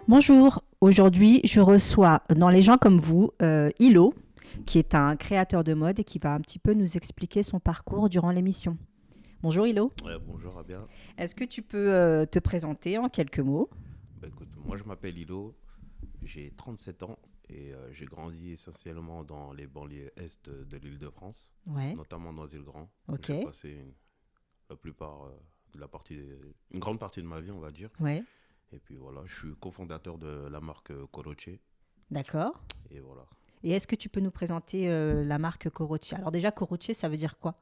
Bonjour, aujourd'hui je reçois dans Les gens comme vous Hilo, qui est un créateur de mode et qui va un petit peu nous expliquer son parcours durant l'émission. Bonjour Hilo, Ouais, bonjour Abia. est-ce que tu peux te présenter en quelques mots? Bah, écoute, moi je m'appelle Ilo, j'ai 37 ans et j'ai grandi essentiellement dans les banlieues est de l'Île-de-France, Ouais, notamment Noisy-le-Grand, où ok, j'ai passé la plupart de la partie, une grande partie de ma vie, on va dire. ouais, Et puis voilà, je suis cofondateur de la marque Coroche d'accord. et voilà. Et est-ce que tu peux nous présenter la marque Coroche? Alors déjà, Coroche, ça veut dire quoi?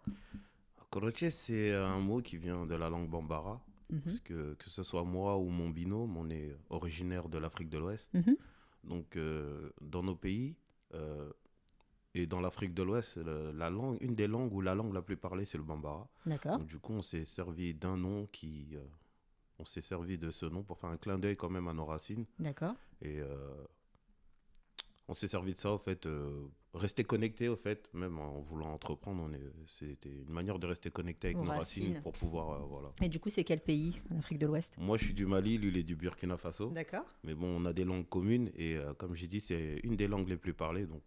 Coroche, c'est un mot qui vient de la langue bambara, Mhm, parce que ce soit moi ou mon binôme, on est originaire de l'Afrique de l'Ouest. mhm, Donc, dans nos pays euh, et dans l'Afrique de l'Ouest, la langue, une des langues où la langue la plus parlée, c'est le bambara. d'accord, Donc, du coup, on s'est servi d'un nom on s'est servi de ce nom pour faire un clin d'œil quand même à nos racines. d'accord. Et on s'est servi de ça, au fait, rester connecté, au fait, même en voulant entreprendre, c'était une manière de rester connecté avec Aux nos racines racines. pour pouvoir, voilà. Et du coup, c'est quel pays en Afrique de l'Ouest? Moi, je suis du Mali, lui, il est du Burkina Faso. D'accord. Mais bon, on a des langues communes et comme j'ai dit, c'est une des langues les plus parlées. Donc,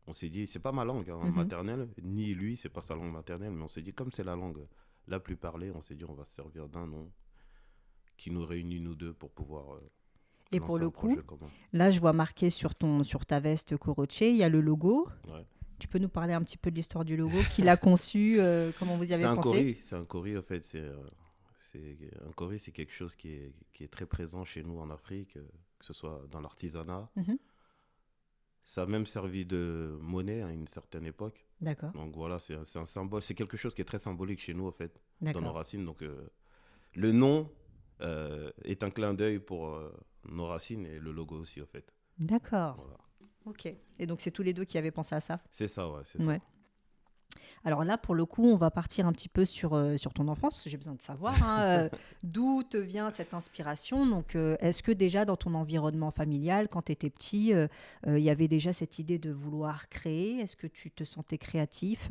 on s'est dit, c'est pas ma langue Mhm. maternelle, ni lui, c'est pas sa langue maternelle, mais on s'est dit, comme c'est la langue la plus parlée, on s'est dit, on va se servir d'un nom qui nous réunit nous deux pour pouvoir Et pour lancer le un coup, projet commun. là, je vois marqué sur ta veste Coroche, il y a le logo. Ouais. Tu peux nous parler un petit peu de l'histoire du logo, qui l'a conçu, comment vous y avez pensé? C'est un cori, en fait, un cori, c'est quelque chose qui est très présent chez nous en Afrique, que ce soit dans l'artisanat. Mhm. Ça a même servi de monnaie à une certaine époque. D'accord, Donc voilà, c'est un symbole, c'est quelque chose qui est très symbolique chez nous, en fait, dans nos d'accord, racines. Donc le nom est un clin d'œil pour nos racines et le logo aussi, en fait. d'accord. Voilà. Ok. Et donc, c'est tous les deux qui avaient pensé à ça? C'est ça, ouais, c'est ça. Ouais. Alors là, pour le coup, on va partir un petit peu sur ton enfance, parce que j'ai besoin de savoir hein, d'où te vient cette inspiration. Donc, est-ce que déjà dans ton environnement familial, quand tu étais petit, il y avait déjà cette idée de vouloir créer? Est-ce que tu te sentais créatif?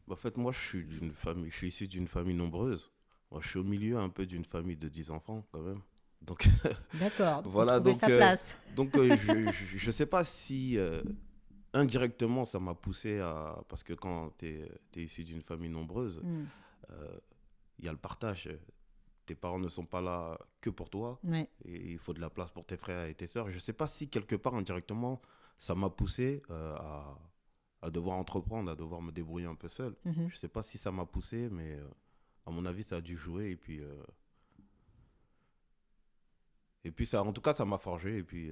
Bah, en fait, moi, je suis issu d'une famille nombreuse. Moi, je suis au milieu un peu d'une famille de 10 enfants, quand même. Donc, D'accord, donc il voilà, trouvait sa place. je sais pas si indirectement ça m'a poussé à. Parce que quand tu es issu d'une famille nombreuse, Hmm. euh, il y a le partage. Tes parents ne sont pas là que pour toi. Ouais. Et il faut de la place pour tes frères et tes sœurs. Je sais pas si quelque part indirectement ça m'a poussé à devoir entreprendre, à devoir me débrouiller un peu seul. Mhm. Je sais pas si ça m'a poussé, mais à mon avis ça a dû jouer. Et puis ça, en tout cas ça m'a forgé. Et puis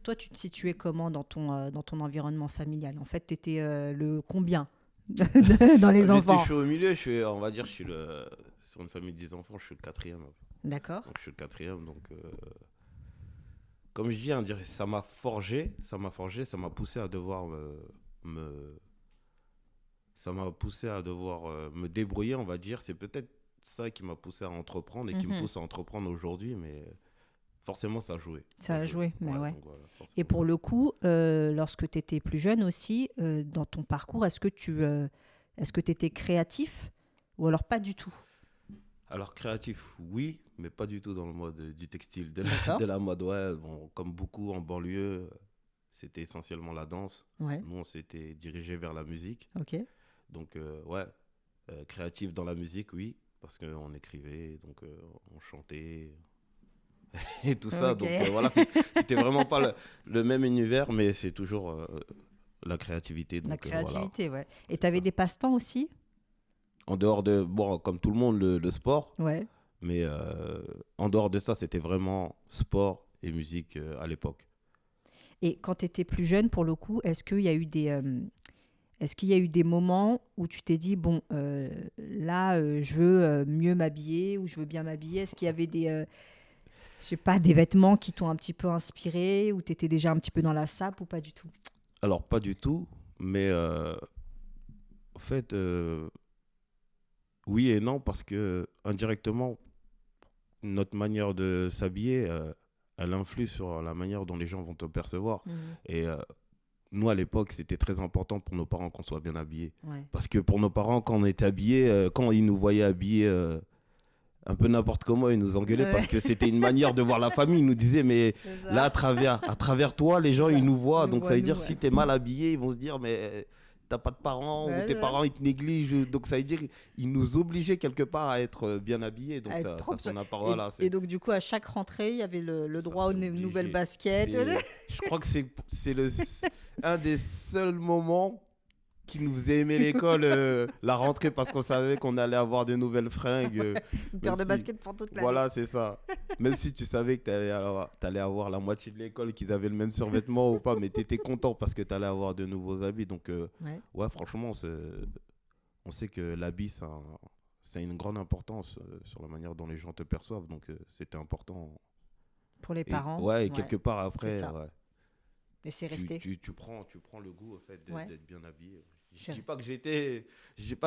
Toi, tu te situais comment dans ton environnement familial? En fait, tu étais le combien dans les je enfants? suis au milieu, on va dire, sur une famille de 10 enfants, je suis le quatrième. D'accord. Donc je suis le quatrième, donc comme je dis, hein, ça m'a poussé à devoir me, ça m'a poussé à devoir me débrouiller, on va dire. C'est peut-être ça qui m'a poussé à entreprendre et qui me Mhm. pousse à entreprendre aujourd'hui, mais forcément ça a joué. Ça Ça a a joué. joué, mais Ouais, ouais. donc voilà, Et forcément ça pour a le joué. coup, lorsque tu étais plus jeune aussi, dans ton parcours, est-ce que tu étais créatif ou alors pas du tout? Alors créatif, oui, mais pas du tout dans le mode du textile, D'accord. de la mode. Ouais, bon, comme beaucoup en banlieue, c'était essentiellement la danse. Ouais. Nous, on s'était dirigé vers la musique. Ok. Donc, ouais, créatif dans la musique, oui, parce qu'on écrivait, donc on chantait et tout ça. Ok. Donc, voilà, c'était vraiment pas le même univers, mais c'est toujours la créativité. La Donc, voilà, créativité, ouais. Et tu c'est avais ça. des passe-temps aussi? En dehors de, bon, comme tout le monde, le sport, Ouais. mais en dehors de ça, c'était vraiment sport et musique à l'époque. Et quand tu étais plus jeune, pour le coup, est-ce qu'il y a eu des moments où tu t'es dit, bon, là, je veux mieux m'habiller ou je veux bien m'habiller? Est-ce qu'il y avait je sais pas, des vêtements qui t'ont un petit peu inspiré ou tu étais déjà un petit peu dans la sape ou pas du tout? Alors, pas du tout, mais en fait, oui et non, parce que indirectement, notre manière de s'habiller, elle influe sur la manière dont les gens vont te percevoir. Mhm. Et nous, à l'époque, c'était très important pour nos parents qu'on soit bien habillés. Ouais. Parce que pour nos parents, quand on était habillés, quand ils nous voyaient habillés un peu n'importe comment, ils nous engueulaient Ouais. parce que c'était une manière de voir la famille. Ils nous disaient, mais C'est ça. là, à travers toi, les gens, C'est ça. ils nous voient. Ils nous Donc, voient, ça veut nous, dire, ouais. si t'es mal habillé, ils vont se dire, mais t'as pas de parents ou Ouais, tes ouais. parents, ils te négligent. Donc, ça veut dire qu'ils nous obligeaient quelque part à être bien habillés. Donc, À être ça propre, son appart. Et, Voilà, et donc, du coup, à chaque rentrée, il y avait le ça, droit aux c'est obligé. nouvelles baskets. Je crois que c'est un des seuls moments qui nous faisait aimer l'école, la rentrée, parce qu'on savait qu'on allait avoir de nouvelles fringues. Une paire même de si- baskets pour toute l'année. Voilà, c'est ça. Même si tu savais que tu allais avoir la moitié de l'école, qu'ils avaient le même survêtement ou pas, mais tu étais content parce que tu allais avoir de nouveaux habits. Donc, Ouais. ouais, franchement, on sait que l'habit, ça a une grande importance sur la manière dont les gens te perçoivent. Donc, c'était important. Pour les Et, parents. ouais, et quelque part après, ça. ouais, Et c'est resté. tu prends le goût au fait Ouais. d'être bien habillé. Je C'est dis pas que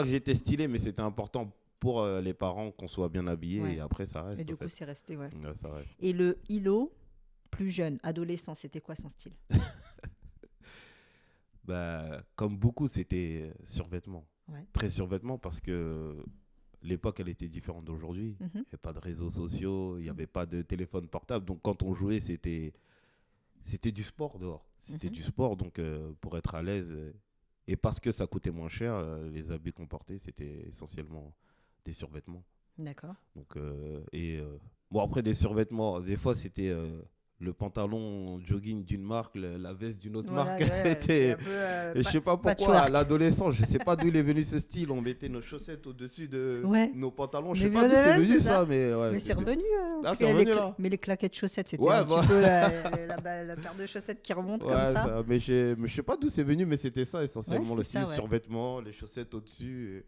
j'étais stylé, mais c'était important pour les parents qu'on soit bien habillé. Ouais. Et après, ça reste. Et du en coup, fait. c'est resté, ouais. Ouais, ça reste. Et le Hilo, plus jeune, adolescent, c'était quoi son style? Bah, comme beaucoup, c'était survêtement. Ouais. Très survêtement parce que l'époque, elle était différente d'aujourd'hui. Il Mhm. n'y avait pas de réseaux sociaux, il n'y avait pas de téléphone portable. Donc, quand on jouait, c'était du sport dehors. C'était Mhm. du sport. Donc, pour être à l'aise, et parce que ça coûtait moins cher, les habits qu'on portait, c'était essentiellement des survêtements. D'accord. Donc, bon, après, des survêtements, des fois, c'était le pantalon jogging d'une marque, la veste d'une autre Voilà, marque. ouais, c'est C'était- un peu, Et je sais pas pourquoi, patchwork. à l'adolescent, je sais pas d'où il est venu ce style. On mettait nos chaussettes au-dessus de Ouais. nos pantalons. Je Mais sais pas d'où voilà, c'est venu c'est ça, ça. mais ouais. Mais c'est c'était- revenu. Ah, c'est les revenu, là. Mais les claquettes chaussettes, c'était Ouais, un bah. petit peu la paire de chaussettes qui remonte Ouais, comme ça. mais je sais pas d'où c'est venu, mais c'était ça essentiellement, Ouais, le c'était ça, style ouais. survêtement, les chaussettes au-dessus.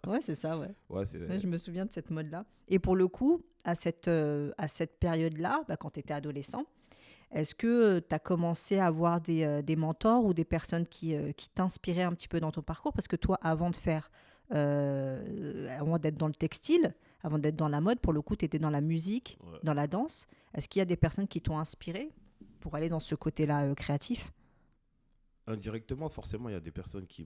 Ouais, c'est ça, ouais. Ouais, c'est Ouais, je me souviens de cette mode-là. Et pour le coup, à cette période-là, bah, quand tu étais adolescent, est-ce que tu as commencé à avoir des mentors ou des personnes qui t'inspiraient un petit peu dans ton parcours? Parce que toi, avant d'être dans le textile, avant d'être dans la mode, pour le coup, tu étais dans la musique, Ouais. dans la danse. Est-ce qu'il y a des personnes qui t'ont inspiré pour aller dans ce côté-là créatif? Indirectement, forcément, il y a des personnes qui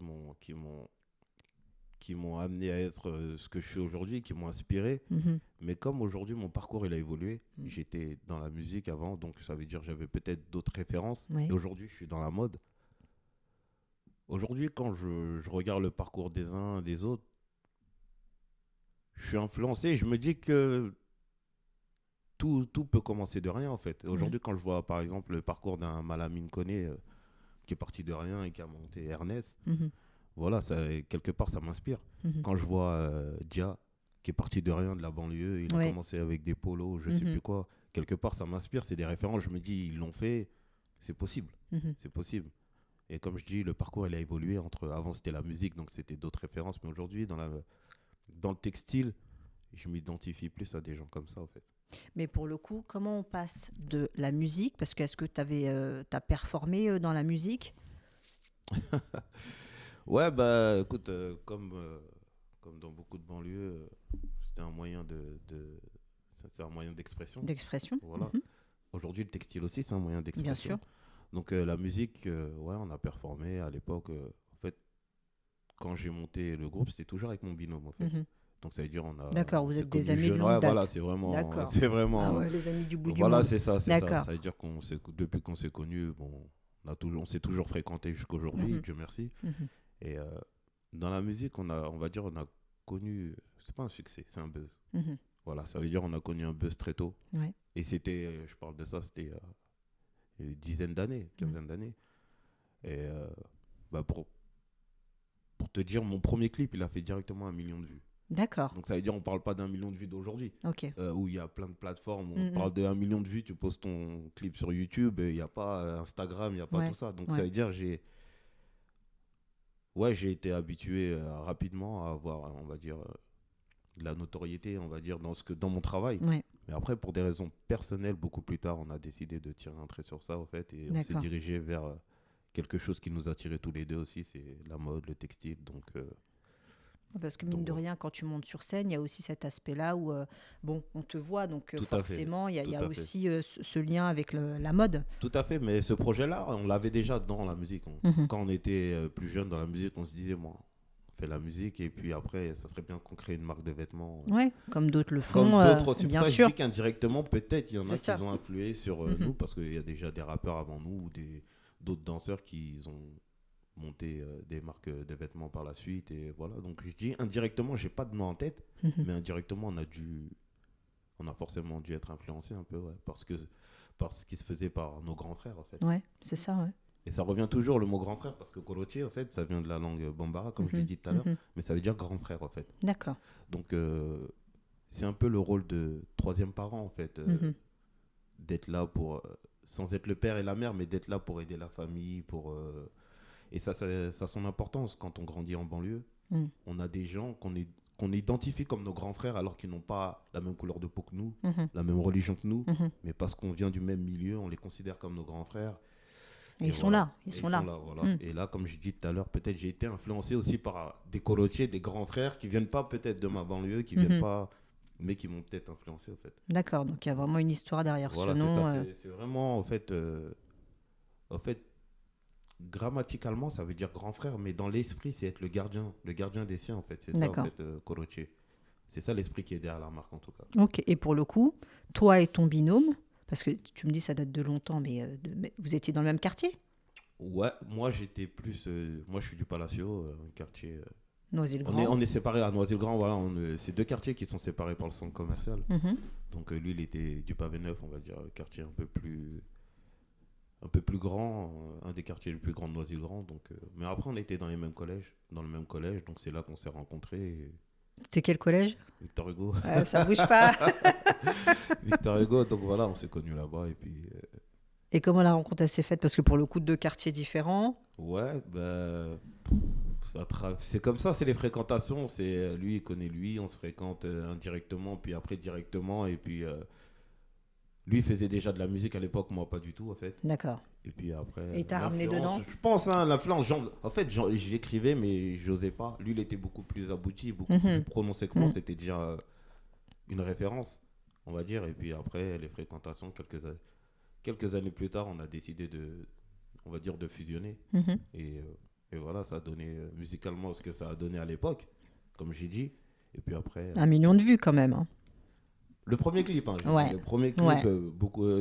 m'ont amené à être ce que je suis aujourd'hui, qui m'ont inspiré. Mhm. Mais comme aujourd'hui, mon parcours, il a évolué. Mm. J'étais dans la musique avant, donc ça veut dire que j'avais peut-être d'autres références. Oui. Et aujourd'hui, je suis dans la mode. Aujourd'hui, quand je regarde le parcours des uns, des autres, je suis influencé. Je me dis que tout peut commencer de rien, en fait. Aujourd'hui, quand je vois, par exemple, le parcours d'un Malamine Koné qui est parti de rien et qui a monté Ernest, Mhm. voilà, quelque part, ça m'inspire. Mhm. Quand je vois Dia, qui est parti de rien, de la banlieue, il a Ouais. commencé avec des polos, je sais Mhm. plus quoi. Quelque part, ça m'inspire, c'est des références. Je me dis, ils l'ont fait, c'est possible, Mhm. c'est possible. Et comme je dis, le parcours, il a évolué. Avant, c'était la musique, donc c'était d'autres références. Mais aujourd'hui, dans le textile, je m'identifie plus à des gens comme ça, en fait. Mais pour le coup, comment on passe de la musique, parce que est-ce que tu as performé dans la musique? Ouais, bah, écoute, comme dans beaucoup de banlieues, c'était un moyen c'était un moyen d'expression. D'expression? Voilà. Mhm. Aujourd'hui, le textile aussi, c'est un moyen d'expression. Bien sûr. Donc, la musique, ouais, on a performé à l'époque. En fait, quand j'ai monté le groupe, c'était toujours avec mon binôme, en fait. Mhm. Donc, ça veut dire, D'accord, vous s'est êtes des connus amis de jeunes. longue Ouais, date. voilà, c'est vraiment. D'accord. C'est vraiment Ah ouais, les amis du bout du voilà, monde. c'est ça, c'est ça. D'accord. Ça veut dire depuis qu'on s'est connus, bon, on s'est toujours fréquenté jusqu'aujourd'hui, Mhm. Dieu merci. Mhm. Et dans la musique, on va dire, on a connu, c'est pas un succès, c'est un buzz. Mhm. Voilà, ça veut dire on a connu un buzz très tôt. Ouais. Et c'était, je parle de ça, c'était une dizaine d'années, quinzaine d'années. Et bah pour te dire, mon premier clip, il a fait directement 1 million de vues. D'accord. Donc ça veut dire, on parle pas d'1 million de vues d'aujourd'hui, Ok. où il y a plein de plateformes. Où on Mhm. parle d'1 million de vues, tu poses ton clip sur YouTube, il n'y a pas Instagram, il n'y a pas Ouais. tout ça. Donc Ouais. ça veut dire, j'ai été habitué rapidement à avoir, on va dire, de la notoriété, on va dire, dans mon travail. Ouais. Mais après, pour des raisons personnelles, beaucoup plus tard, on a décidé de tirer un trait sur ça, en fait, et on s'est D'accord. dirigé vers quelque chose qui nous attirait tous les deux aussi, c'est la mode, le textile. Donc, Parce que mine Donc, de ouais. rien, quand tu montes sur scène, il y a aussi cet aspect-là où, bon, on te voit, donc Tout à fait, forcément, il y tout a à fait. aussi ce lien avec la mode. tout à fait, mais ce projet-là, on l'avait déjà dans la musique. Mhm. Quand on était plus jeune dans la musique, on se disait, moi, fait la musique et puis après, ça serait bien qu'on crée une marque de vêtements. Ouais, comme d'autres le Comme font, d'autres aussi. bien Pour ça, je sûr. dis qu'indirectement, peut-être, il y en C'est a qui ça. ont influé sur Mhm. nous parce qu'il y a déjà des rappeurs avant nous ou d'autres danseurs qui ont monté des marques de vêtements par la suite. Et voilà. Donc, je dis indirectement, j'ai pas de nom en tête, Mhm. mais indirectement, on a forcément dû être influencé un peu, ouais, par ce qui se faisait par nos grands frères, en fait. Ouais, c'est ça, ouais. Et ça revient toujours le mot grand frère parce que Koroche, en fait, ça vient de la langue bambara, comme je l'ai Mhm. dit tout à l'heure, Mhm. mais ça veut dire grand frère, en fait. D'accord. Donc, c'est un peu le rôle de troisième parent, en fait, Mhm. d'être là pour, sans être le père et la mère, mais d'être là pour aider la famille, et ça a son importance quand on grandit en banlieue. Mhm. On a des gens qu'on identifie comme nos grands frères alors qu'ils n'ont pas la même couleur de peau que nous, Mhm. la même religion que nous, Mhm. mais parce qu'on vient du même milieu, on les considère comme nos grands frères. Et Et ils sont voilà. là, ils Et sont là. voilà. Mhm. Et là, comme je dis tout à l'heure, peut-être j'ai été influencé aussi par des colotiers, des grands frères qui viennent pas peut-être de ma banlieue, qui viennent Mhm. pas, mais qui m'ont peut-être influencé, en fait. D'accord, donc il y a vraiment une histoire derrière ce Voilà, c'est ça. nom. C'est vraiment, en fait, grammaticalement, ça veut dire grand frère, mais dans l'esprit, c'est être le gardien des siens, en fait. C'est ça, en D'accord. fait, colotier. C'est ça l'esprit qui est derrière la marque, en tout cas. Ok, et pour le coup, toi et ton binôme, parce que tu me dis ça date de longtemps, mais vous étiez dans le même quartier, Ouais, moi j'étais plus. Moi je suis du Palacio, un quartier. Noisy-le-Grand. On est séparés à Noisy-le-Grand, voilà. C'est deux quartiers qui sont séparés par le centre commercial. Mhm. Donc lui il était du Pavé Neuf, on va dire, quartier un peu plus grand, un des quartiers les plus grands de Noisy-le-Grand. Donc, mais après on était dans le même collège, donc c'est là qu'on s'est rencontrés. C'était quel collège? Victor Hugo. Ça bouge pas. Victor Hugo, donc voilà, on s'est connus là-bas et puis. Et comment la rencontre elle s'est faite? Parce que pour le coup, deux quartiers différents. Ouais, ben, c'est comme ça, c'est les fréquentations. C'est lui, il connaît lui, on se fréquente indirectement, puis après directement. Et puis lui, il faisait déjà de la musique à l'époque, moi pas du tout, en fait. D'accord. Et puis après, Et t'as ramené l'influence, dedans? je pense, hein, l'influence, en fait, j'écrivais, mais j'osais pas. Lui, il était beaucoup plus abouti, beaucoup Mhm. plus prononcé que moi. Mhm. C'était déjà une référence, on va dire. Et puis après, les fréquentations, quelques années plus tard, on a décidé on va dire, de fusionner. Mhm. Et voilà, ça a donné musicalement ce que ça a donné à l'époque, comme j'ai dit. Et puis après, 1 million de vues quand même, hein. le premier clip, hein, Ouais. le premier clip, Ouais.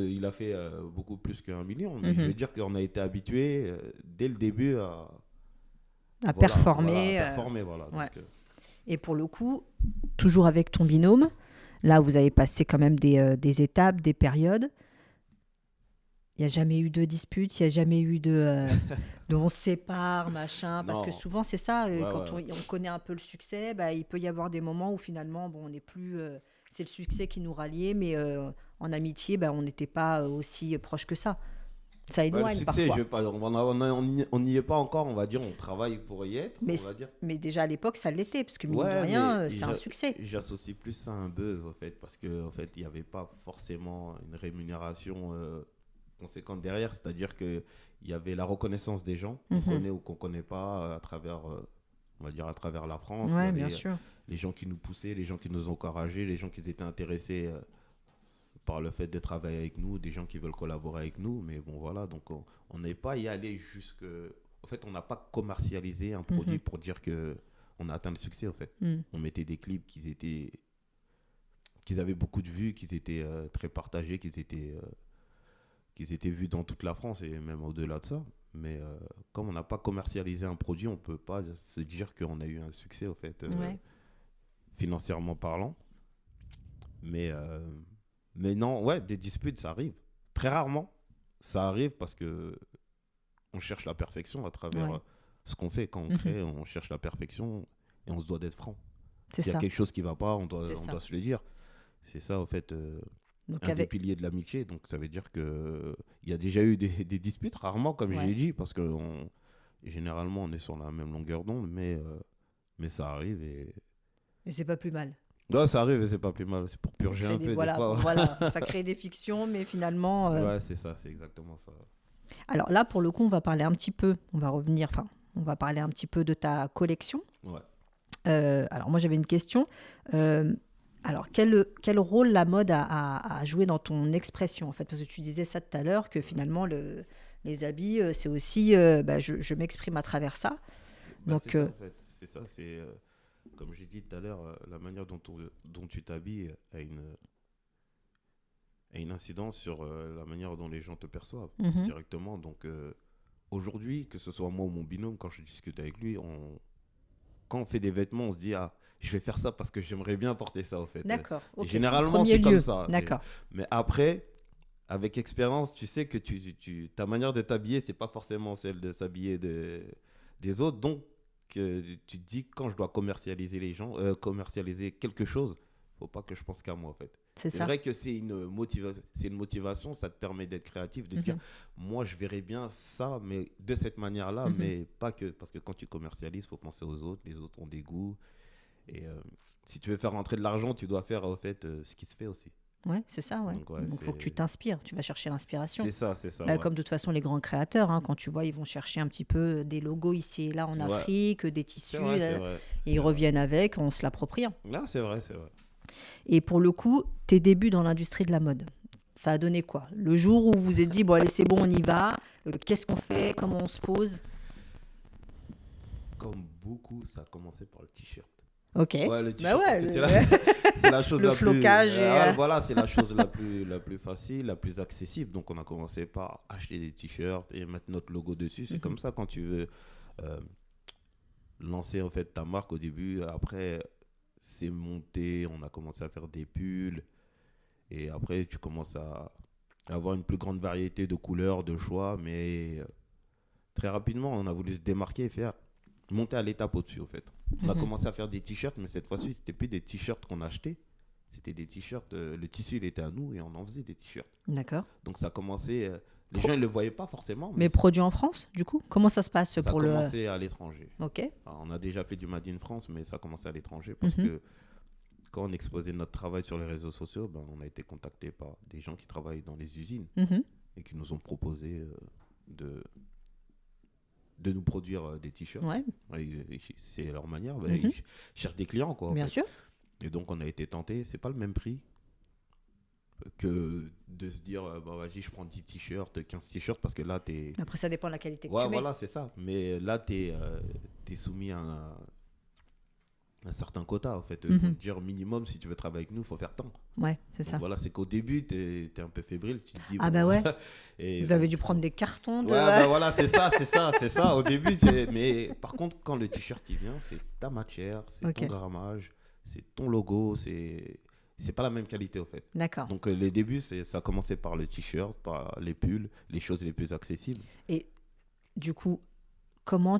il a fait beaucoup plus qu'1 million. Mais Mhm. je veux dire qu'on a été habitué dès le début à À voilà, performer. voilà, à performer, voilà. ouais. Donc, Et pour le coup, toujours avec ton binôme, là vous avez passé quand même des étapes, des périodes. Il n'y a jamais eu de dispute, il n'y a jamais eu de on se sépare, machin. Parce que Non. souvent c'est ça, Ouais, quand ouais. on connaît un peu le succès, bah, il peut y avoir des moments où finalement bon, on n'est plus. C'est le succès qui nous ralliait, mais en amitié, bah, on n'était pas aussi proche que ça. Ça Le éloigne succès, parfois. je vais pas, on n'y est pas encore, on va dire, on travaille pour y être, Mais, on va dire. mais déjà à l'époque, ça l'était, parce que mine de Ouais, rien, mais c'est un succès. j'associe plus ça à un buzz, en fait, parce qu'en fait, il n'y avait pas forcément une rémunération conséquente derrière, c'est-à-dire qu'il y avait la reconnaissance des gens, qu'on Mhm. connaît ou qu'on ne connaît pas, à travers, on va dire, à travers la France. Il y Ouais, avait bien sûr. les gens qui nous poussaient, les gens qui nous encourageaient, les gens qui étaient intéressés par le fait de travailler avec nous, des gens qui veulent collaborer avec nous, mais bon, voilà, donc on n'est pas y allé jusque... En fait, on n'a pas commercialisé un produit Mhm. pour dire que on a atteint le succès, en fait. Mm. On mettait des clips qu'ils avaient beaucoup de vues, qu'ils étaient très partagés, qu'ils étaient vus dans toute la France et même au-delà de ça. Mais comme on n'a pas commercialisé un produit, on ne peut pas se dire qu'on a eu un succès, au fait, Ouais. financièrement parlant. Mais non, ouais, des disputes, ça arrive. Très rarement, ça arrive parce que on cherche la perfection à travers Ouais. ce qu'on fait. Quand on Mhm. crée, on cherche la perfection et on se doit d'être franc. C'est S'il y a ça. quelque chose qui ne va pas, on C'est ça. doit se le dire. C'est ça, en fait, Donc un des avec... piliers de l'amitié. Donc, ça veut dire qu'il y a déjà eu des disputes, rarement, comme Ouais. j'ai dit, parce que généralement, on est sur la même longueur d'onde, mais ça arrive. Et c'est pas plus mal. Ouais, ça arrive et c'est pas plus mal. C'est pour Ça purger crée un des- peu, voilà, des fois. voilà, ça crée des fictions, mais finalement. Ouais, c'est ça, c'est exactement ça. Alors là, pour le coup, on va parler un petit peu. On va revenir. Enfin, on va parler un petit peu de ta collection. Ouais. Alors moi, j'avais une question. Alors, quel rôle la mode a joué dans ton expression, en fait? Parce que tu disais ça tout à l'heure, que finalement, les habits, c'est aussi, je m'exprime à travers ça. Bah, Donc, c'est ça, en fait. c'est ça, c'est comme j'ai dit tout à l'heure, la manière dont tu t'habilles a une incidence sur la manière dont les gens te perçoivent Mhm. directement. Donc aujourd'hui, que ce soit moi ou mon binôme, quand je discute avec lui, quand on fait des vêtements, on se dit, ah, je vais faire ça parce que j'aimerais bien porter ça, en fait. D'accord. Et Ok. En généralement, premier c'est comme lieu. ça. D'accord. Mais après, avec expérience, tu sais que ta manière de t'habiller, c'est pas forcément celle de s'habiller des autres. Donc, tu te dis, quand je dois commercialiser quelque chose, faut pas que je pense qu'à moi, en fait. C'est C'est ça. vrai que c'est une motivation, ça te permet d'être créatif, de te dire, Mhm. moi, je verrais bien ça, mais de cette manière-là, Mhm. mais pas que. Parce que quand tu commercialises, il faut penser aux autres, les autres ont des goûts. Et si tu veux faire rentrer de l'argent, tu dois faire, en fait, ce qui se fait aussi. Ouais, c'est ça, ouais. Donc, ouais, Donc, il faut que tu t'inspires, tu vas chercher l'inspiration. c'est ça, Bah, ouais. comme de toute façon, les grands créateurs, hein, quand tu vois, ils vont chercher un petit peu des logos ici et là en Ouais, Afrique, des c'est tissus, vrai, c'est vrai. et ils reviennent avec, on se l'approprie. Ah, c'est vrai, c'est vrai. Et pour le coup, tes débuts dans l'industrie de la mode, ça a donné quoi? Le jour où vous vous êtes dit, bon, allez, c'est bon, on y va, qu'est-ce qu'on fait, comment on se pose? Comme beaucoup, ça a commencé par le t-shirt. Ok. Ouais, le Bah t-shirt, parce que ouais, c'est la chose le la plus. flocage et, Voilà, c'est la chose la plus facile, la plus accessible. Donc, on a commencé par acheter des t-shirts et mettre notre logo dessus. C'est comme ça quand tu veux euh, lancer en fait ta marque au début. Après, c'est monté, on a commencé à faire des pulls. Et après, tu commences à avoir une plus grande variété de couleurs, de choix. Mais très rapidement, on a voulu se démarquer et faire monter à l'étape au-dessus, en fait. On a commencé à faire des t-shirts, mais cette fois-ci, c'était plus des t-shirts qu'on achetait. C'était des t-shirts, le tissu, il était à nous et on en faisait des t-shirts. D'accord. Donc ça a commencé, les gens ne le voyaient pas forcément, Mais produit en France, du coup? Comment ça se passe ça a pour le... commencé à l'étranger. Ok. Alors, on a déjà fait du Made in France, mais ça a commencé à l'étranger parce que quand on exposait notre travail sur les réseaux sociaux, ben, on a été contacté par des gens qui travaillent dans les usines Mhm. et qui nous ont proposé de nous produire des t-shirts. Ouais, C'est leur manière. Mhm. Ils cherchent des clients, quoi. En bien fait. sûr. Et donc, on a été tenté. C'est pas le même prix que de se dire, bah, vas-y, je prends 10 t-shirts, 15 t-shirts, parce que là, t'es. Après, ça dépend de la qualité que Ouais, tu mets. voilà, c'est ça. Mais là, t'es soumis à un certain quota, en fait. Faut te dire minimum, si tu veux travailler avec nous, il faut faire tant. Ouais, c'est Donc, ça. voilà, c'est qu'au début, t'es un peu fébrile. Tu te dis, Ah bon, bah ouais. et Vous bon, avez dû prendre des cartons de... Ouais, bah voilà, c'est ça, c'est ça, c'est ça. Au début, mais par contre, quand le t-shirt il vient, c'est ta matière, c'est Ok. ton grammage, c'est ton logo, c'est pas la même qualité au fait. D'accord. Donc les débuts, ça a commencé par le t-shirt, par les pulls, les choses les plus accessibles. Et du coup, comment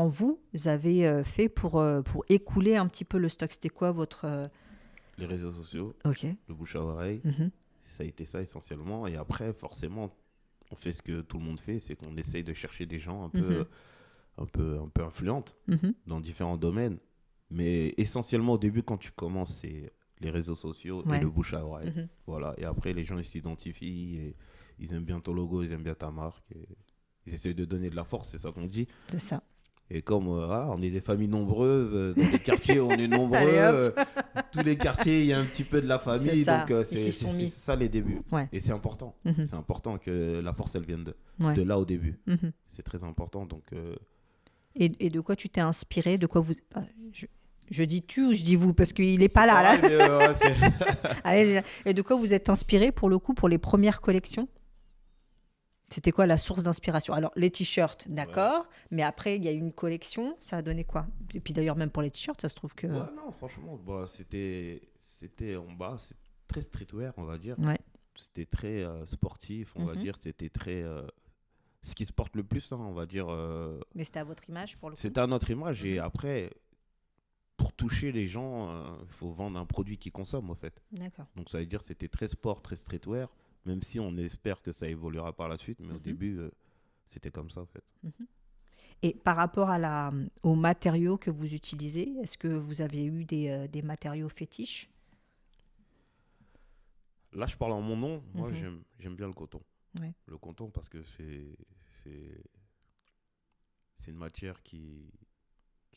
vous avez fait pour écouler un petit peu le stock? C'était quoi votre... Les réseaux sociaux, Ok. le bouche à oreille, Mhm. ça a été ça essentiellement. Et après, forcément, on fait ce que tout le monde fait, c'est qu'on essaye de chercher des gens un peu influentes Mhm. dans différents domaines. Mais essentiellement, au début, quand tu commences, c'est les réseaux sociaux Ouais. et le bouche à oreille. Mhm. Voilà. Et après, les gens, ils s'identifient et ils aiment bien ton logo, ils aiment bien ta marque. Et ils essaient de donner de la force, c'est ça qu'on dit. C'est ça. Et comme voilà, on est des familles nombreuses, dans les quartiers, on est nombreux. Allez, Tous les quartiers, il y a un petit peu de la famille. C'est ça. Donc, Ils s'y sont mis. ça les débuts. Ouais. Et c'est important. Mhm. C'est important que la force, elle vienne Ouais. de là au début. Mhm. C'est très important. Donc, Et de quoi tu t'es inspiré? De quoi vous... Ah, je dis tu ou je dis vous? Parce qu'il n'est pas là. Là. pareil, mais, ouais, c'est- Allez, et de quoi vous êtes inspiré pour le coup pour les premières collections? C'était quoi la source d'inspiration? Alors, les t-shirts, d'accord, mais après, il y a eu une collection, ça a donné quoi? Et puis d'ailleurs, même pour les t-shirts, ça se trouve que... Ouais, non, franchement, bah, c'était en bas, c'est très streetwear, on va dire. Ouais. C'était très sportif, on va dire. C'était très. Ce qui se porte le plus, hein, on va dire. Mais c'était à votre image pour le coup? C'était à notre image. Et après, pour toucher les gens, il faut vendre un produit qu'ils consomment, en fait. D'accord. Donc, ça veut dire que c'était très sport, très streetwear, même si on espère que ça évoluera par la suite. Mais au début, c'était comme ça, en fait. Et par rapport aux matériaux que vous utilisez, est-ce que vous avez eu des matériaux fétiches? Là, je parle en mon nom. Moi, j'aime bien le coton. Ouais. Le coton, parce que c'est une matière qui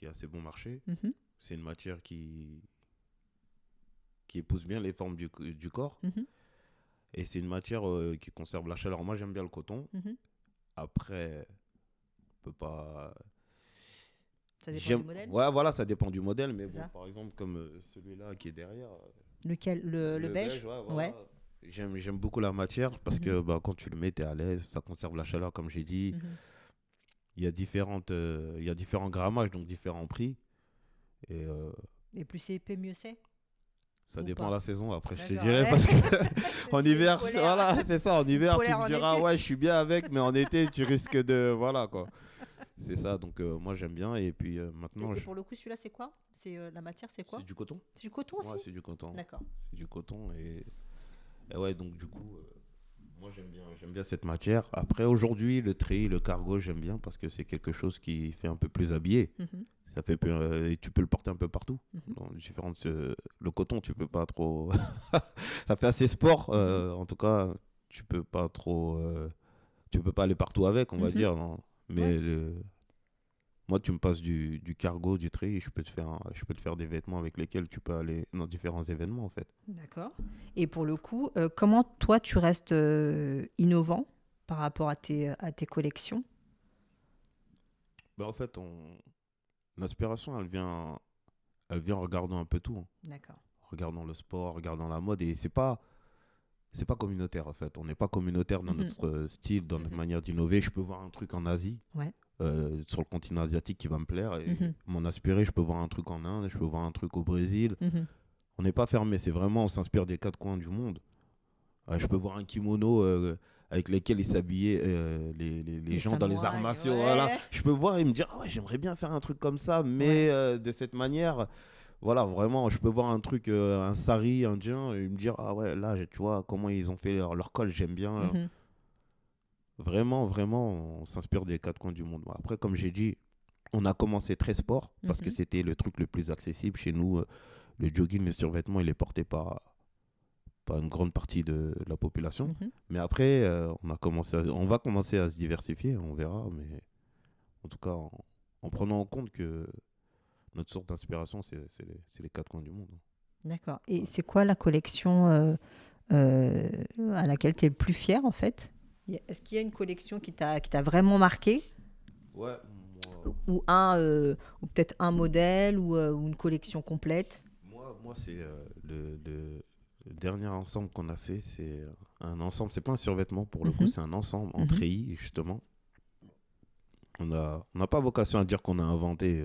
a assez bon marché. Mhm. C'est une matière qui épouse bien les formes du corps. Mhm. Et c'est une matière qui conserve la chaleur. Moi, j'aime bien le coton. Mhm. Après, on peut pas... Ça dépend du modèle. Ouais, voilà, ça dépend du modèle. Mais C'est bon, ça. par exemple, comme celui-là qui est derrière. Lequel? Le beige? Ouais, voilà. Ouais. J'aime beaucoup la matière parce que quand tu le mets, tu es à l'aise, ça conserve la chaleur, comme j'ai dit. Mhm. Il y a différents grammages, donc différents prix. Et Et plus c'est épais, mieux c'est? ça Ou dépend pas? de la saison. Après, je te D'accord, dirais ouais. parce que en Tu es hiver, polaire. voilà, c'est ça. En hiver, tu Polaire me en diras, été. ouais, je suis bien avec, mais en été, tu risques de. Voilà, quoi. C'est ça. Donc, moi, j'aime bien. Et puis, maintenant, Et pour le coup, celui-là, c'est quoi? La matière, c'est quoi? c'est du coton. C'est du coton aussi? Ouais, c'est du coton. D'accord. C'est du coton. Et ouais, donc, du coup, moi, j'aime bien cette matière. Après, aujourd'hui, le treillis, le cargo, j'aime bien parce que c'est quelque chose qui fait un peu plus habillé. Mhm. Ça fait et tu peux le porter un peu partout. Mhm. Dans le coton, tu peux pas trop. Ça fait assez sport. En tout cas, tu peux pas trop. Tu peux pas aller partout avec, on va Mhm. dire. Non. Mais Ouais. moi, tu me passes du cargo, du treillis, je peux te faire des vêtements avec lesquels tu peux aller dans différents événements, en fait. D'accord. Et pour le coup, comment toi, tu restes innovant par rapport à tes collections? En fait, l'inspiration, elle vient en regardant un peu tout, hein. D'accord. Regardant le sport, regardant la mode. Et c'est pas communautaire, en fait. On n'est pas communautaire dans Mhm. notre style, dans notre Mhm. manière d'innover. Je peux voir un truc en Asie, Ouais. sur le continent asiatique qui va me plaire et Mhm. m'en inspirer. Je peux voir un truc en Inde, je peux voir un truc au Brésil. Mhm. On n'est pas fermé, c'est vraiment, on s'inspire des quatre coins du monde. Je peux voir un kimono avec lesquels ils s'habillaient les gens dans les arts samouraïs, martiaux. ouais. Voilà. Je peux voir et me dire, ah ouais, j'aimerais bien faire un truc comme ça, mais de cette manière. Voilà, vraiment, je peux voir un truc, un sari indien, et me dire, ah ouais, là, tu vois, comment ils ont fait leur col, j'aime bien. Mhm. Vraiment, vraiment, on s'inspire des quatre coins du monde. Bon, après, comme j'ai dit, on a commencé très sport parce que Mhm. c'était le truc le plus accessible. Chez nous, le jogging, le survêtement, il est porté par une grande partie de la population. Mhm. Mais après, on va commencer à se diversifier, on verra. Mais en tout cas, en prenant en compte que notre source d'inspiration, c'est les quatre coins du monde. D'accord. Et c'est quoi la collection à laquelle tu es le plus fier, en fait? Est-ce qu'il y a une collection qui t'a vraiment marqué? Ouais, Ou peut-être un modèle ou une collection complète? moi c'est le dernier ensemble qu'on a fait, c'est un ensemble, c'est pas un survêtement pour le coup, Mhm. c'est un ensemble en Mhm. treillis, justement. On n'a pas vocation à dire qu'on a inventé,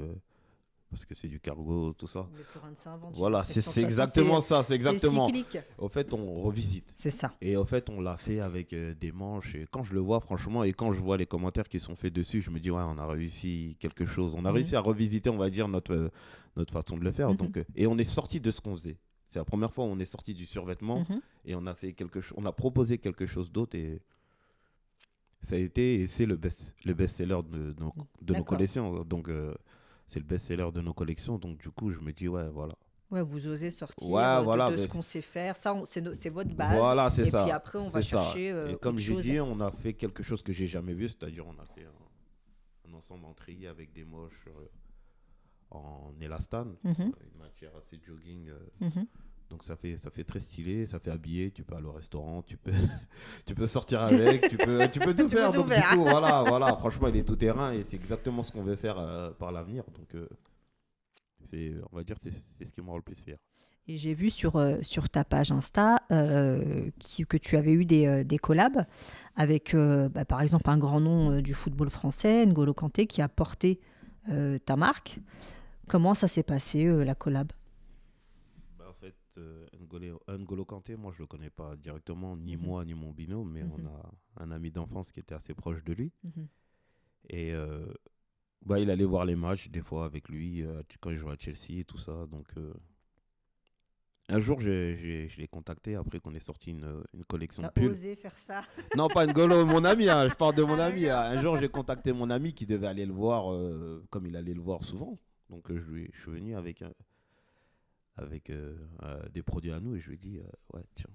parce que c'est du cargo, tout ça. Il n'y a plus rien de ça inventé. Voilà, Cette c'est sensation, exactement ça, c'est exactement. C'est cyclique. Au fait, on revisite. C'est ça. Et au fait, on l'a fait avec des manches. Et quand je le vois, franchement, et quand je vois les commentaires qui sont faits dessus, je me dis, ouais, on a réussi quelque chose. On a Mhm. réussi à revisiter, on va dire, notre façon de le faire. Mhm. Donc, et on est sorti de ce qu'on faisait. C'est la première fois où on est sorti du survêtement Mhm. et on a fait on a proposé quelque chose d'autre et ça a été et c'est le best-seller de nos D'accord. collections. Donc, c'est le best-seller de nos collections. Donc, du coup, je me dis, ouais, voilà. Ouais, vous osez sortir Ouais, voilà, de ce mais qu'on sait faire. Ça, c'est votre base. voilà, c'est Et ça. puis après, on va C'est ça. chercher Et autre comme j'ai chose. dit, on a fait quelque chose que j'ai jamais vu, c'est-à-dire on a fait un ensemble en treillis avec des moches en élastane, Mhm. une matière assez jogging. Mhm. Donc ça fait très stylé, ça fait habillé, tu peux aller au restaurant, tu peux, tu peux sortir avec, tu peux tout Tu faire. peux tout Donc du faire. coup, voilà, franchement, il est tout terrain et c'est exactement ce qu'on veut faire par l'avenir. Donc on va dire, c'est ce qui me rend le plus fier. Et j'ai vu sur ta page Insta que tu avais eu des collabs avec, par exemple, un grand nom du football français, N'Golo Kanté, qui a porté ta marque. Comment ça s'est passé, la collab? En fait, N'Golo Kanté, moi je le connais pas directement, ni Mhm. moi ni mon binôme, mais Mhm. on a un ami d'enfance qui était assez proche de lui. Mhm. Et il allait voir les matchs des fois avec lui quand il jouait à Chelsea et tout ça. Donc un jour, je l'ai contacté après qu'on ait sorti une collection de T'as pulls. osé faire ça? Non, pas N'Golo, mon ami, hein, je parle de mon Ah, ami. d'accord. Un jour, j'ai contacté mon ami qui devait aller le voir comme il allait le voir souvent. Donc je suis venu avec des produits à nous et je lui ai dit, ouais, tiens,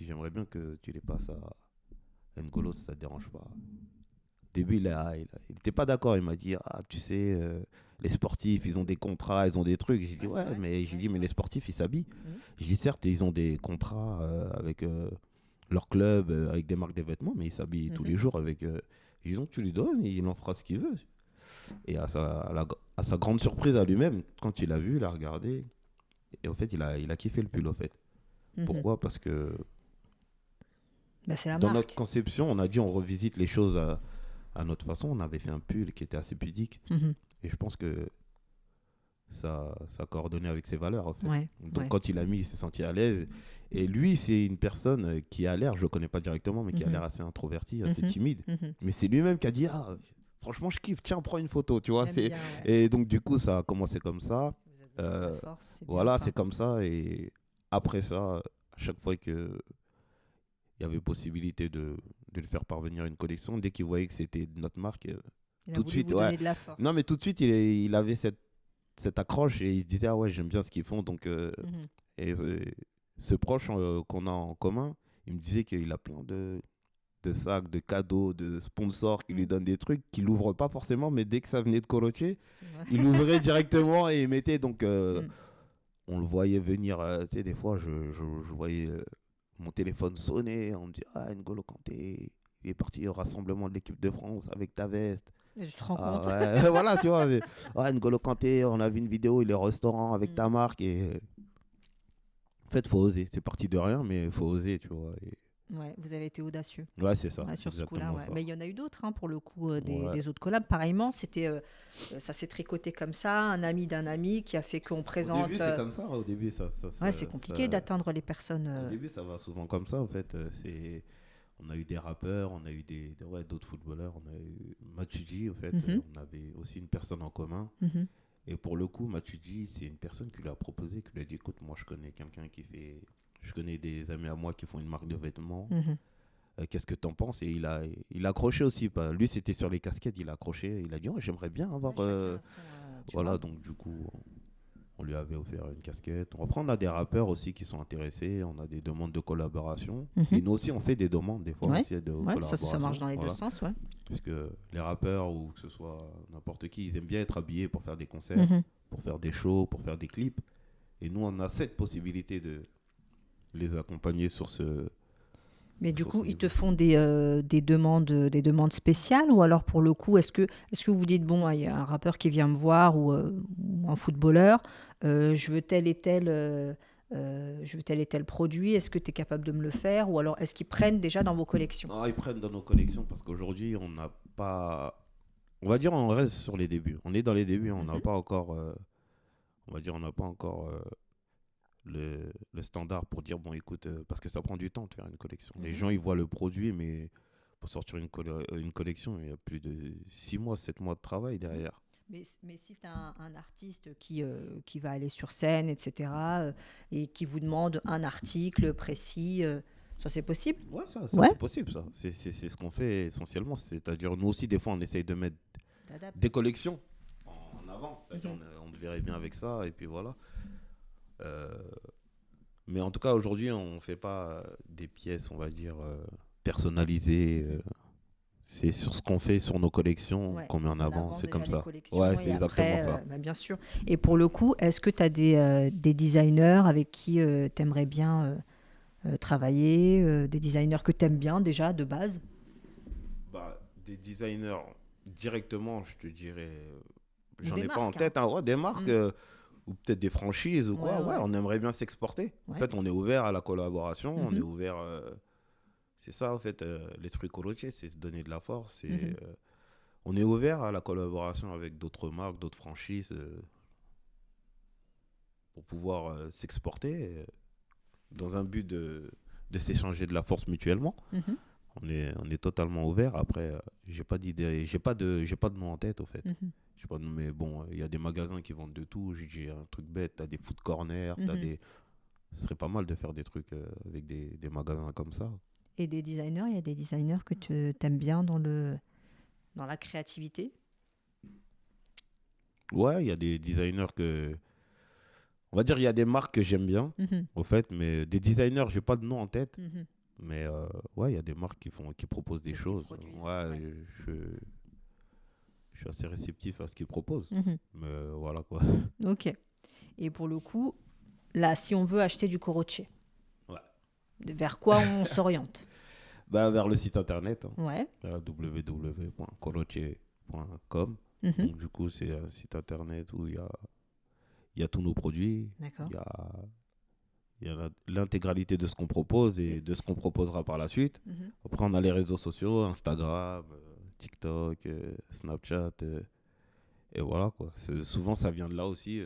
j'aimerais bien que tu les passes à N'Golo si ça te dérange pas. Au début, il était pas d'accord. Il m'a dit, ah, tu sais, les sportifs, ils ont des contrats, ils ont des trucs. J'ai dit, Ouais, ouais, c'est vrai. mais Ouais, c'est les vrai. sportifs, ils s'habillent. Mhm. J'ai dit, certes, ils ont des contrats avec leur club, avec des marques de vêtements, mais ils s'habillent tous Mhm. les jours avec. Ils ont, tu lui donnes, il en fera ce qu'il veut. Et à sa grande surprise à lui-même, quand il a vu, il a regardé. Et en fait, il a kiffé le pull, en fait. Pourquoi ? Parce que Bah, c'est la dans notre marque. conception, on a dit on revisite les choses à notre façon. On avait fait un pull qui était assez pudique. Mhm. Et je pense que ça coordonnait avec ses valeurs, en fait. Ouais, Donc, ouais. quand il a mis, il s'est senti à l'aise. Et lui, c'est une personne qui a l'air, je le connais pas directement, mais qui a l'air assez introverti, assez timide. Mais c'est lui-même qui a dit, ah, franchement, je kiffe, tiens, prends une photo, tu vois. J'aime bien, ouais. Et donc, du coup, ça a commencé comme ça. Vous êtes dans la force, c'est bien Voilà, ça. c'est comme ça. Et après ça, à chaque fois qu'il y avait possibilité de le faire parvenir une collection, dès qu'il voyait que c'était de notre marque, Il a tout de voulu suite, vous ouais. donner de la force. Non, mais tout de suite, il avait cette accroche et il se disait, ah ouais, j'aime bien ce qu'ils font. Donc, et ce proche qu'on a en commun, il me disait qu'il a plein de sacs, de cadeaux, de sponsors qui lui donnent des trucs qu'il n'ouvre pas forcément, mais dès que ça venait de Coroche, il l'ouvrait directement et il mettait. Donc, on le voyait venir. Tu sais, des fois, je voyais mon téléphone sonner. On me dit, ah, N'Golo Kanté, il est parti au rassemblement de l'équipe de France avec ta veste. Je te rends Ah, compte. ouais. Voilà, tu vois. Ah, N'Golo Kanté, on a vu une vidéo, il est au restaurant avec ta marque. Et en fait, faut oser. C'est parti de rien, mais il faut oser, tu vois. Ouais, vous avez été audacieux. Ouais, c'est ça. Ouais, sur ce coup-là, exactement ouais. ça. Mais il y en a eu d'autres, hein, pour le coup, Ouais. des autres collabs. Pareillement, ça s'est tricoté comme ça, un ami d'un ami qui a fait qu'on Au présente. début, c'est comme ça. Au début, Ouais, c'est compliqué d'atteindre les personnes. Au début, ça va souvent comme ça, en fait. On a eu des rappeurs, on a eu d'autres footballeurs, on a eu Matuidi, en fait. On avait aussi une personne en commun. Et pour le coup, Matuidi, c'est une personne qui lui a proposé, qui lui a dit, écoute, moi, je connais quelqu'un qui fait... Je connais des amis à moi qui font une marque de vêtements. Qu'est-ce que t'en penses ? Et il a accroché aussi. Lui, c'était sur les casquettes, il a accroché. Il a dit, oh, j'aimerais bien avoir... voilà, donc du coup, on lui avait offert une casquette. Après, on a des rappeurs aussi qui sont intéressés. On a des demandes de collaboration. Et nous aussi, on fait des demandes, des fois, aussi, de collaboration. Ça marche dans les deux sens, ouais. Parce que les rappeurs, ou que ce soit n'importe qui, ils aiment bien être habillés pour faire des concerts, pour faire des shows, pour faire des clips. Et nous, on a cette possibilité de les accompagner sur ce... Mais du coup, ils te font des demandes spéciales, ou alors pour le coup, est-ce que vous dites, bon, il y a un rappeur qui vient me voir, ou un footballeur, je veux tel et tel produit, est-ce que tu es capable de me le faire, ou alors est-ce qu'ils prennent déjà dans vos collections ? Non, ils prennent dans nos collections parce qu'aujourd'hui, on n'a pas... On va dire, on reste sur les débuts. On est dans les débuts, on n'a pas encore... on va dire, on n'a pas encore... le standard pour dire, bon, écoute, parce que ça prend du temps de faire une collection. Les gens, ils voient le produit, mais pour sortir une collection, il y a plus de 6 mois, 7 mois de travail derrière. Mais si tu as un artiste qui va aller sur scène, etc., et qui vous demande un article précis, ça c'est possible ? Ouais, c'est possible, ça. C'est ce qu'on fait essentiellement. C'est-à-dire, nous aussi, des fois, on essaye de mettre des collections en avant. C'est-à-dire, on te verrait bien avec ça, et puis voilà. Mais en tout cas, aujourd'hui, on ne fait pas des pièces, on va dire, personnalisées. C'est sur ce qu'on fait, sur nos collections, qu'on met en avant. C'est comme ça. Ouais, c'est exactement ça. Bah, bien sûr. Et pour le coup, est-ce que tu as des designers avec qui tu aimerais bien travailler, des designers que tu aimes bien déjà, de base ? Des designers, directement, je te dirais... J'en ai marques, pas en tête. Hein. Ouais, des marques... ou peut-être des franchises ou quoi, on aimerait bien s'exporter. En fait, on est ouvert à la collaboration, on est ouvert... c'est ça, en fait, l'esprit Coroche, c'est se donner de la force. On est ouvert à la collaboration avec d'autres marques, d'autres franchises, pour pouvoir s'exporter dans un but de s'échanger de la force mutuellement. On est totalement ouvert. Après, j'ai pas d'idée, j'ai pas de nom en tête, au fait. Je sais pas, mais bon, il y a des magasins qui vendent de tout. J'ai un truc bête, t'as des food corners, ce serait pas mal de faire des trucs avec des magasins comme ça. Et des designers, il y a des designers que tu aimes bien dans la créativité ? Ouais, il y a des designers que... On va dire, il y a des marques que j'aime bien, au fait, mais des designers, j'ai pas de nom en tête. Mais ouais, il y a des marques qui proposent des choses. Ouais, je suis assez réceptif à ce qu'ils proposent. Mais voilà, quoi. Ok. Et pour le coup, là, si on veut acheter du Coroche, vers quoi on s'oriente ? Vers le site internet, ouais. www.coroche.com. Mhm. Donc, du coup, c'est un site internet où il y a tous nos produits. D'accord. Il y a l'intégralité de ce qu'on propose et de ce qu'on proposera par la suite. Mhm. Après, on a les réseaux sociaux, Instagram, TikTok, Snapchat. Et voilà, quoi. Souvent, ça vient de là aussi.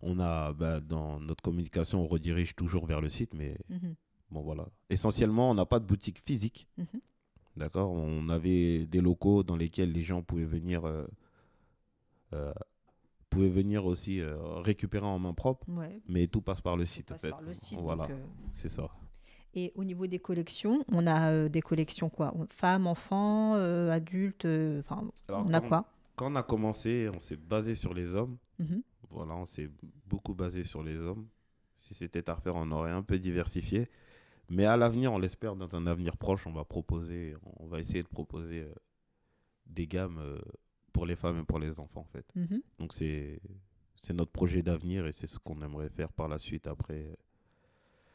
Dans notre communication, on redirige toujours vers le site, mais Mhm. bon, voilà. Essentiellement, on n'a pas de boutique physique. Mhm. D'accord? On avait des locaux dans lesquels les gens euh, pouvaient venir aussi récupérer en main propre, Ouais, mais tout passe par le tout site, en passe fait. par le site. Voilà, Donc, c'est ça. et au niveau des collections, on a des collections quoi? Femmes, enfants, adultes, enfin, Alors, on a quoi? quand on a commencé, on s'est basé sur les hommes. Mhm. Voilà, on s'est beaucoup basé sur les hommes. Si c'était à refaire, on aurait un peu diversifié. Mais à l'avenir, on l'espère, dans un avenir proche, on va essayer de proposer des gammes pour les femmes et pour les enfants, en fait. Mhm. Donc c'est notre projet d'avenir et c'est ce qu'on aimerait faire par la suite après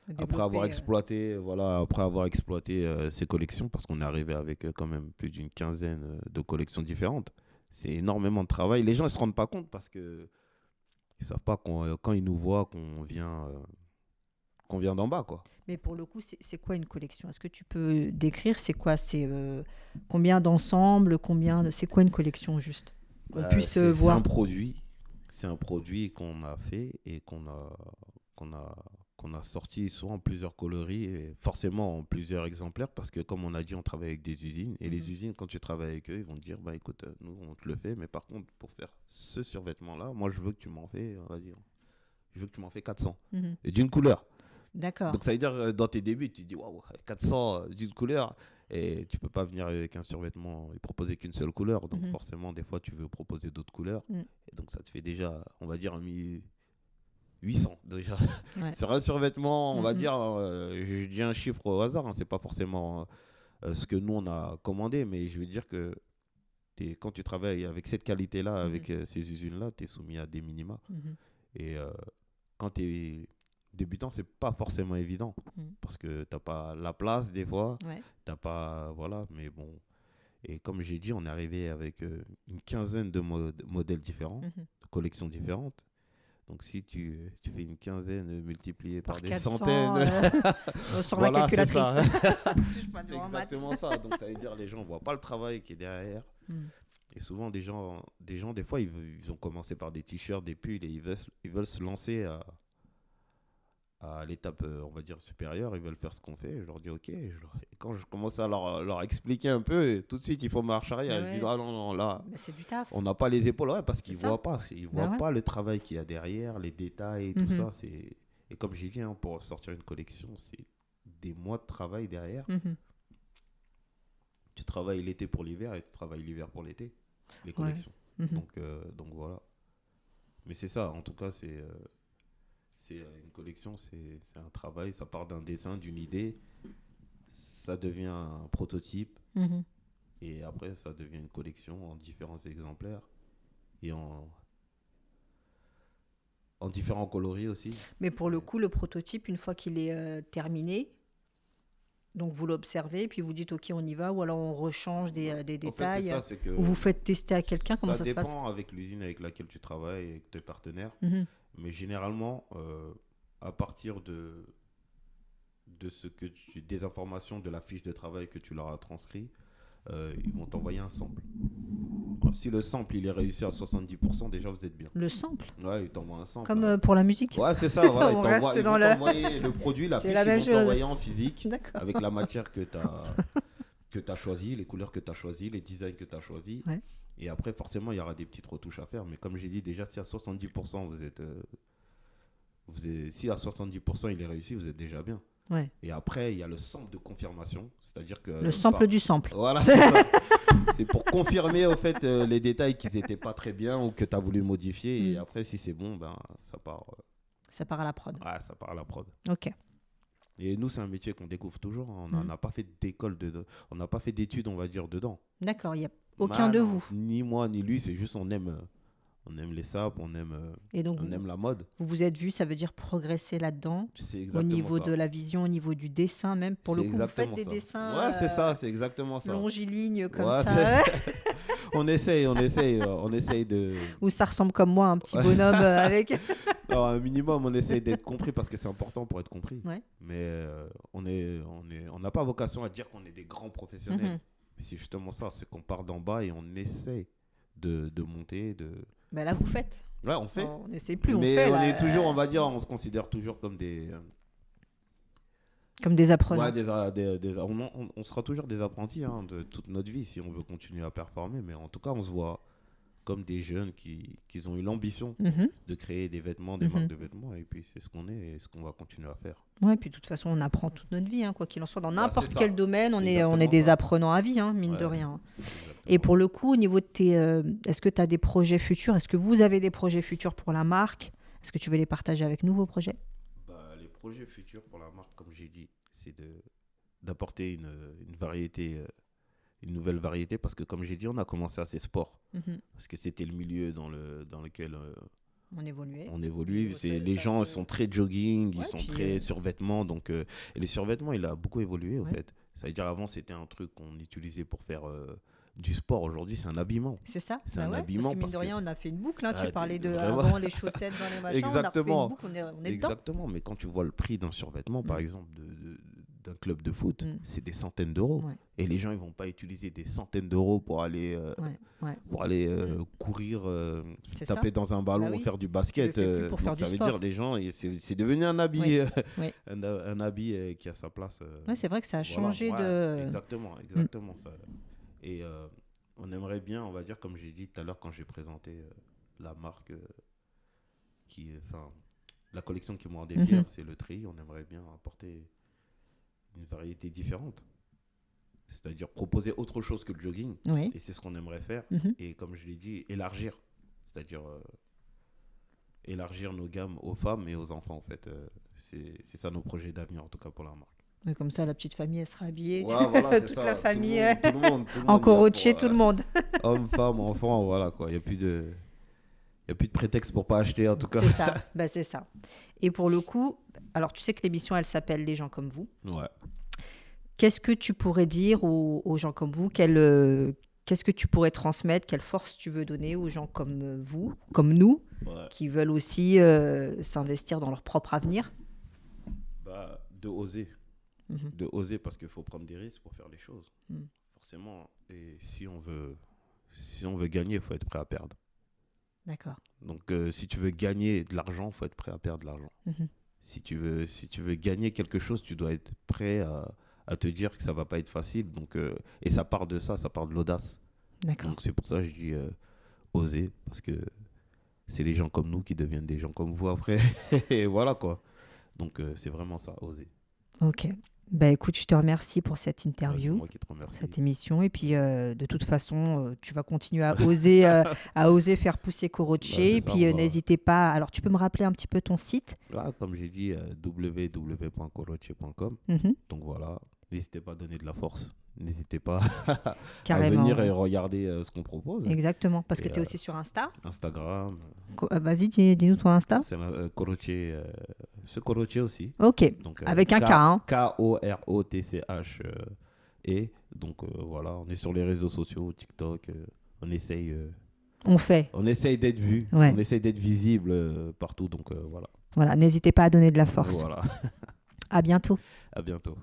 avoir Développer, exploité, ces collections, parce qu'on est arrivé avec quand même plus d'une quinzaine de collections différentes. C'est énormément de travail. Les gens ne se rendent pas compte parce que ils savent pas quand ils nous voient qu'on vient d'en bas, quoi. Mais pour le coup, c'est quoi une collection? Est-ce que tu peux décrire c'est quoi? C'est combien d'ensembles? C'est quoi une collection juste? Qu'on puisse C'est voir. un produit. C'est un produit qu'on a fait et qu'on a sorti soit en plusieurs coloris et forcément en plusieurs exemplaires parce que comme on a dit, on travaille avec des usines et les usines, quand tu travailles avec eux, ils vont te dire bah écoute, nous on te le fait, mais par contre pour faire ce survêtement-là, moi je veux que tu m'en fais, on va dire, je veux que tu m'en fais 400 Mhm. et d'une couleur. D'accord. Donc ça veut dire dans tes débuts, tu te dis waouh, 400 d'une couleur. Et tu peux pas venir avec un survêtement et proposer qu'une seule couleur. Donc forcément, des fois, tu veux proposer d'autres couleurs. Et donc ça te fait déjà, on va dire, 800 déjà. Ouais. Sur un survêtement, on va Mhm. dire, je dis un chiffre au hasard, hein, c'est pas forcément ce que nous on a commandé, mais je veux dire que quand tu travailles avec cette qualité-là, avec ces usines-là, tu es soumis à des minima. Mhm. Et quand tu es débutant, c'est pas forcément évident parce que t'as pas la place des fois, Ouais. t'as pas, voilà, mais bon. Et comme j'ai dit, on est arrivé avec une quinzaine de modèles différents, Mhm. de collections différentes. Donc si tu fais une quinzaine multipliée par des 400, centaines, sur voilà, la c'est calculatrice. ça. Si je peux C'est dire en maths. exactement ça. Donc ça veut dire les gens voient pas le travail qui est derrière. Mhm. Et souvent des gens des fois ils ont commencé par des t-shirts, des pulls et ils veulent se lancer à l'étape, on va dire, supérieure, ils veulent faire ce qu'on fait. Je leur dis OK. Et quand je commence à leur expliquer un peu, tout de suite, il faut marche arrière. Ouais. Ils disent ah non, non, là, Mais c'est du taf. on n'a pas les épaules. Ouais, parce qu'ils ça. voient pas. Ils voient ouais. pas le travail qu'il y a derrière, les détails, tout Mhm. ça. Et comme j'ai dit, hein, pour sortir une collection, c'est des mois de travail derrière. Mhm. Tu travailles l'été pour l'hiver et tu travailles l'hiver pour l'été, les collections. Mhm. Donc voilà. Mais c'est ça, en tout cas, c'est une collection, c'est un travail, ça part d'un dessin, d'une idée, ça devient un prototype, Mhm. et après ça devient une collection en différents exemplaires et en différents coloris aussi. Mais pour le coup, le prototype, une fois qu'il est terminé, donc vous l'observez, puis vous dites OK, on y va, ou alors on rechange des En fait, détails, c'est ça, c'est que ou vous faites tester à quelqu'un, comment ça se passe? Ça dépend avec l'usine avec laquelle tu travailles et tes partenaires. Mhm. Mais généralement, à partir de des informations de la fiche de travail que tu leur as transcrit, ils vont t'envoyer un sample. Alors, si le sample il est réussi à 70%, déjà vous êtes bien. Le sample, Ouais, ils t'envoient un sample. comme pour la musique. Ouais, c'est ça. Voilà, On reste ils dans vont le- t'envoyer le produit, la C'est fiche, la même ils vont chose. t'envoyer en physique D'accord. avec la matière que tu as choisi, les couleurs que tu as choisi, les designs que tu as choisi. Ouais. Et après, forcément, il y aura des petites retouches à faire. Mais comme j'ai dit, déjà, si à 70%, si à 70% il est réussi, vous êtes déjà bien. Ouais. Et après, il y a le sample de confirmation. C'est-à-dire que. Le sample du sample. Voilà, c'est ça. C'est pour confirmer, au fait, les détails qui n'étaient pas très bien ou que tu as voulu modifier. Et après, si c'est bon, ben, ça part. Ça part à la prod. Ouais, ça part à la prod. OK. Et nous, c'est un métier qu'on découvre toujours. Hein. On n'a pas fait d'école, on n'a pas fait d'études, on va dire, dedans. D'accord, il n'y a aucun de non, vous. Ni moi, ni lui, c'est juste on aime les sapes, on Et donc, aime la mode. vous vous êtes vu, ça veut dire progresser là-dedans, C'est au exactement niveau ça. de la vision, au niveau du dessin même. Pour le C'est coup, vous faites exactement des ça. dessins Ouais, c'est ça, c'est exactement ça. longilignes comme Ouais, ça. on essaye de... Ou ça ressemble comme moi, un petit bonhomme avec... Alors, un minimum, on essaye d'être compris parce que c'est important pour être compris. Ouais. Mais on n'a pas vocation à dire qu'on est des grands professionnels. Mhm. C'est justement ça, c'est qu'on part d'en bas et on essaie de monter. Ben là, vous faites. Ouais, on fait. On n'essaie plus, on Mais fait. on Là, est toujours, on va dire, on se considère toujours comme des... Comme des apprenants. Ouais, on sera toujours des apprentis hein, de toute notre vie si on veut continuer à performer. Mais en tout cas, on se voit comme des jeunes qui ont eu l'ambition Mhm. de créer des vêtements, des marques de vêtements. Et puis, c'est ce qu'on est et ce qu'on va continuer à faire. Ouais, puis de toute façon, on apprend toute notre vie, hein, quoi qu'il en soit. Dans n'importe c'est quel ça. domaine, on C'est est exactement des ça. apprenants à vie, hein, mine Ouais. de rien. Exactement. Et pour le coup, au niveau de tes... est-ce que tu as des projets futurs? Est-ce que vous avez des projets futurs pour la marque? Est-ce que tu veux les partager avec nous, vos projets? Les projets futurs pour la marque, comme j'ai dit, c'est d'apporter une variété, une nouvelle variété, parce que comme j'ai dit, on a commencé assez sport, Mhm. parce que c'était le milieu dans lequel On évoluait. on évolue. Oui, ça- Les ça gens se- sont très jogging, Ouais, ils sont puis, très survêtements, donc et les survêtements, il a beaucoup évolué au Ouais. fait. Ça veut dire avant c'était un truc qu'on utilisait pour faire du sport. Aujourd'hui, c'est un habillement. C'est ça. C'est Bah un ouais, habillement parce que mine parce de que- rien, on a fait une boucle. Hein. Tu Ah, parlais de vraiment. avant les chaussettes dans les machins. Exactement. On a refait une boucle. On est dedans. Exactement, mais quand tu vois le prix d'un survêtement, par exemple, d'un club de foot, Mm. c'est des centaines d'euros. Ouais. Et les gens, ils vont pas utiliser des centaines d'euros pour aller, Ouais. courir, C'est taper ça. dans un ballon Bah oui. ou faire du basket. Tu le fais plus pour Donc faire ça du veut sport. dire les gens, c'est devenu un habit, Oui. Oui. un habit qui a sa place. Ouais, c'est vrai que ça a Voilà, changé ouais, de. Exactement ça. Et on aimerait bien, on va dire, comme j'ai dit tout à l'heure quand j'ai présenté la marque la collection qui me rendait fier, c'est le tri. On aimerait bien apporter une variété différente. C'est-à-dire proposer autre chose que le jogging. Oui. Et c'est ce qu'on aimerait faire. Mhm. Et comme je l'ai dit, élargir. C'est-à-dire élargir nos gammes aux femmes et aux enfants, en fait. C'est ça nos projets d'avenir, en tout cas pour la marque. Mais comme ça, la petite famille, elle sera habillée. Ouais, voilà, c'est Toute ça. la famille. Tout le monde En y a coroché, pour, tout le monde. Hommes, femmes, enfants, voilà quoi. Il n'y a plus de prétexte pour pas acheter, en tout cas. C'est ça. Bah, c'est ça. Et pour le coup, alors tu sais que l'émission, elle s'appelle Les gens comme vous. Ouais. Qu'est-ce que tu pourrais dire aux gens comme vous? Qu'est-ce que tu pourrais transmettre? Quelle force tu veux donner aux gens comme vous, comme nous, Ouais. qui veulent aussi s'investir dans leur propre avenir? De oser. Mhm. De oser parce qu'il faut prendre des risques pour faire les choses. Mhm. Forcément. Et si on veut gagner, il faut être prêt à perdre. D'accord. Donc, si tu veux gagner de l'argent, il faut être prêt à perdre de l'argent. Mhm. Si tu veux gagner quelque chose, tu dois être prêt à te dire que ça va pas être facile. Donc, et ça part de ça part de l'audace. D'accord. Donc, c'est pour ça que je dis oser, parce que c'est les gens comme nous qui deviennent des gens comme vous après. Et voilà quoi. Donc, c'est vraiment ça, oser. Ok. Bah écoute, je te remercie pour cette Ouais, c'est interview, moi qui te remercie. cette émission. Et puis, de toute façon, tu vas continuer à oser faire pousser Coroche. Bah, c'est Et ça, puis, on va- n'hésitez pas. Alors, tu peux me rappeler un petit peu ton site? Là, comme j'ai dit, www.coroche.com. Mhm. Donc voilà, n'hésitez pas à donner de la force. N'hésitez pas à Carrément. venir et regarder ce qu'on propose. Exactement. Parce que Et, tu es aussi sur Insta. Instagram, Vas-y, dis-nous ton Insta. c'est Coroche, ce Coroche aussi. Ok. Donc, Avec un K, hein. Korotch. Et donc voilà, on est sur les réseaux sociaux, TikTok. On essaye d'être vu, Ouais. on essaye d'être visible partout. Donc voilà. Voilà, n'hésitez pas à donner de la force. Voilà. À bientôt. À bientôt.